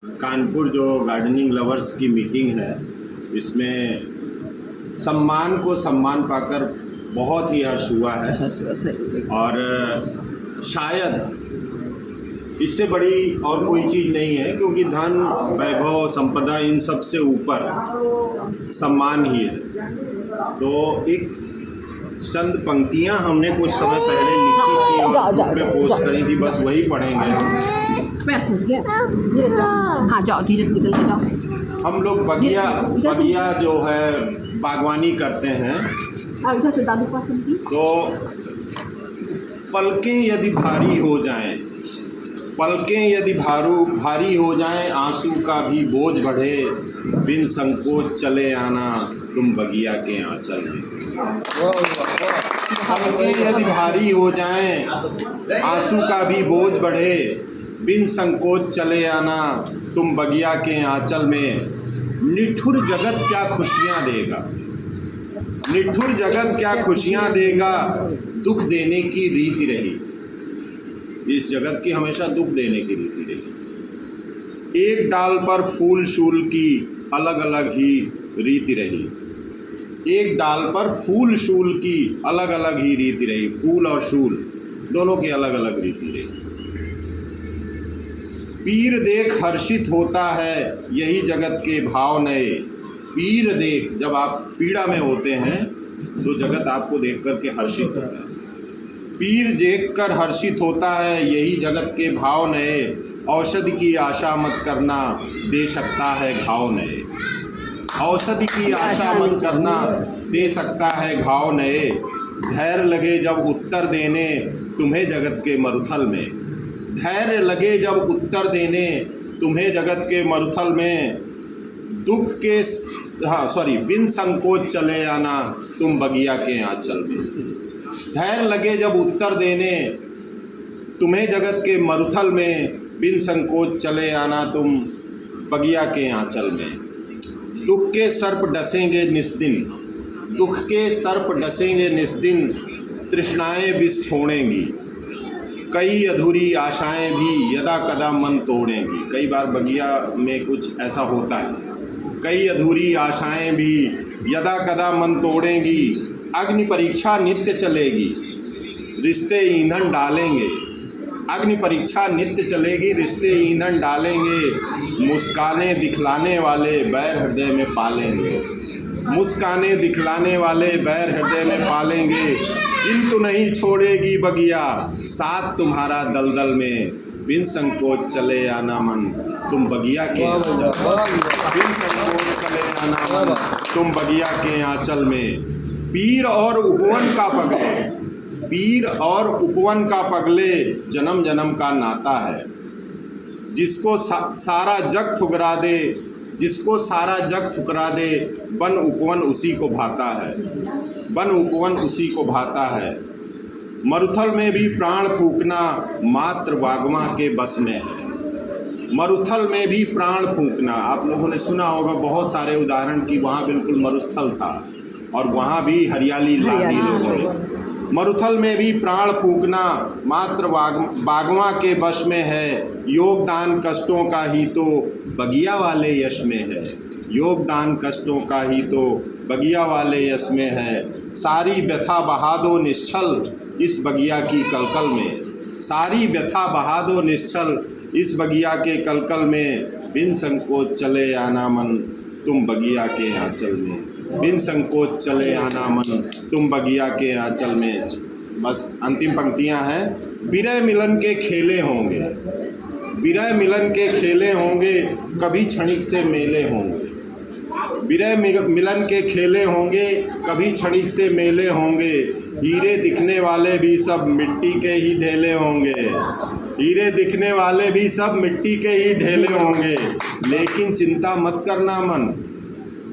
कानपुर जो gardening lovers की meeting है, इसमें सम्मान को सम्मान पाकर बहुत ही हर्ष हुआ है और शायद इससे बड़ी और कोई चीज़ नहीं है, क्योंकि धन, वैभव, संपदा इन सब से ऊपर सम्मान ही है। तो एक चंद पंक्तियां हमने कुछ समय पहले लिखी थी और ग्रुप में पोस्ट करी थी, बस वही पढ़ेंगे। पैर फंस गया, धीरे जाओ। हाँ जाओ, धीरे से निकल के जाओ। हम लोग बगिया जो है बागवानी करते हैं, से दादू पास तो पलकें यदि भारी हो जाएं, पलकें यदि भारी हो जाएं, आंसू का भी बोझ बढ़े, बिन संकोच चले आना तुम बगिया के आंचल में। पलकें यदि भारी हो जाएं, आंसू का भी बोझ बढ़े, बिन संकोच चले आना तुम बगिया के आंचल में। निठुर जगत क्या खुशियाँ देगा, निठुर जगत क्या खुशियाँ देगा, दुख देने की रीति रही। इस जगत की हमेशा दुख देने की रीति रही। एक डाल पर फूल शूल की अलग अलग ही रीति रही। एक डाल पर फूल शूल की अलग अलग ही रीति रही। फूल और शूल दोनों की अलग अलग रीति रही। पीर देख हर्षित होता है यही जगत के भाव नए। पीर देख, जब आप पीड़ा में होते हैं तो जगत आपको देख कर के हर्षित होता है। पीर देख कर हर्षित होता है यही जगत के भाव नए। औषधि की आशा मत करना दे सकता है घाव नए। औषधि की आशा मत करना दे सकता है घाव नए। धैर्य लगे जब उत्तर देने तुम्हें जगत के मरुथल में। धैर्य लगे जब उत्तर देने तुम्हें जगत के मरुथल में। दुख के बिन संकोच चले आना तुम बगिया के आंचल में। धैर्य लगे जब उत्तर देने तुम्हें जगत के मरुथल में, बिन संकोच चले आना तुम बगिया के आंचल में। दुख के सर्प डसेंगे निस्दिन, दुख के सर्प डसेंगे निस्दिन, तृष्णाएं विष छोड़ेंगी। कई अधूरी आशाएं भी यदा कदा मन तोड़ेंगी। कई बार बगिया में कुछ ऐसा होता है, कई अधूरी आशाएं भी यदा कदा मन तोड़ेंगी। अग्नि परीक्षा नित्य चलेगी, रिश्ते ईंधन डालेंगे। अग्नि परीक्षा नित्य चलेगी, रिश्ते ईंधन डालेंगे। मुस्काने दिखलाने वाले बैर हृदय में पालेंगे। मुस्काने दिखलाने वाले बैर हृदय में पालेंगे। किंतु नहीं छोड़ेगी बगिया साथ तुम्हारा दलदल में। बिन संकोच चले आना मन तुम बगिया के आंचल। बिन संकोच चले आना मन तुम बगिया के आंचल में। पीर और उपवन का पगले, पीर और उपवन का पगले जन्म जन्म का नाता है। जिसको सारा जग ठुकरा दे, जिसको सारा जग ठुकरा दे, वन उपवन उसी को भाता है। वन उपवन उसी को भाता है। मरुथल में भी प्राण फूंकना मात्र वागमा के बस में है। मरुथल में भी प्राण फूंकना, आप लोगों ने सुना होगा बहुत सारे उदाहरण कि वहाँ बिल्कुल मरुस्थल था और वहाँ भी हरियाली ला दी लोगों ने। मरुथल में भी प्राण फूंकना मात्र बागवा के बश में है। योगदान कष्टों का ही तो बगिया वाले यश में है। योगदान कष्टों का ही तो बगिया वाले यश में है। सारी व्यथा बहा दो निश्चल इस बगिया की कलकल में। सारी व्यथा बहा दो निश्चल इस बगिया के कलकल में। बिन संकोच चले आना मन तुम बगिया के आंचल में। बिन संकोच चले आना मन तुम बगिया के आंचल में। बस अंतिम पंक्तियां हैं। बिरह मिलन के खेले होंगे, बिरह मिलन के खेले होंगे, कभी क्षणिक से मेले होंगे। बिरह मिलन के खेले होंगे, कभी क्षणिक से मेले होंगे। हीरे दिखने वाले भी सब मिट्टी के ही ढेले होंगे। हीरे दिखने वाले भी सब मिट्टी के ही ढेले होंगे। लेकिन चिंता मत करना मन,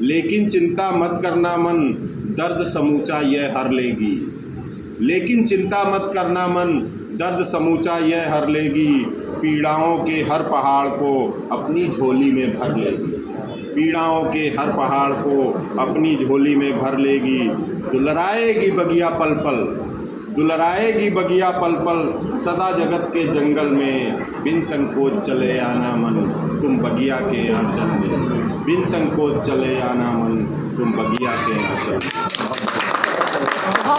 लेकिन चिंता मत करना मन, दर्द समूचा यह हर लेगी। लेकिन चिंता मत करना मन, दर्द समूचा यह हर लेगी। पीड़ाओं के हर पहाड़ को अपनी झोली में भर लेगी। पीड़ाओं के हर पहाड़ को अपनी झोली में भर लेगी। दुलराएगी बगिया पल पल, दुलराएगी बगिया पल पल, सदा जगत के जंगल में। बिन संकोच चले आना मन तुम बगिया के आंचल में, बिन संकोच चले आना मन, तुम बगिया के आंचल में।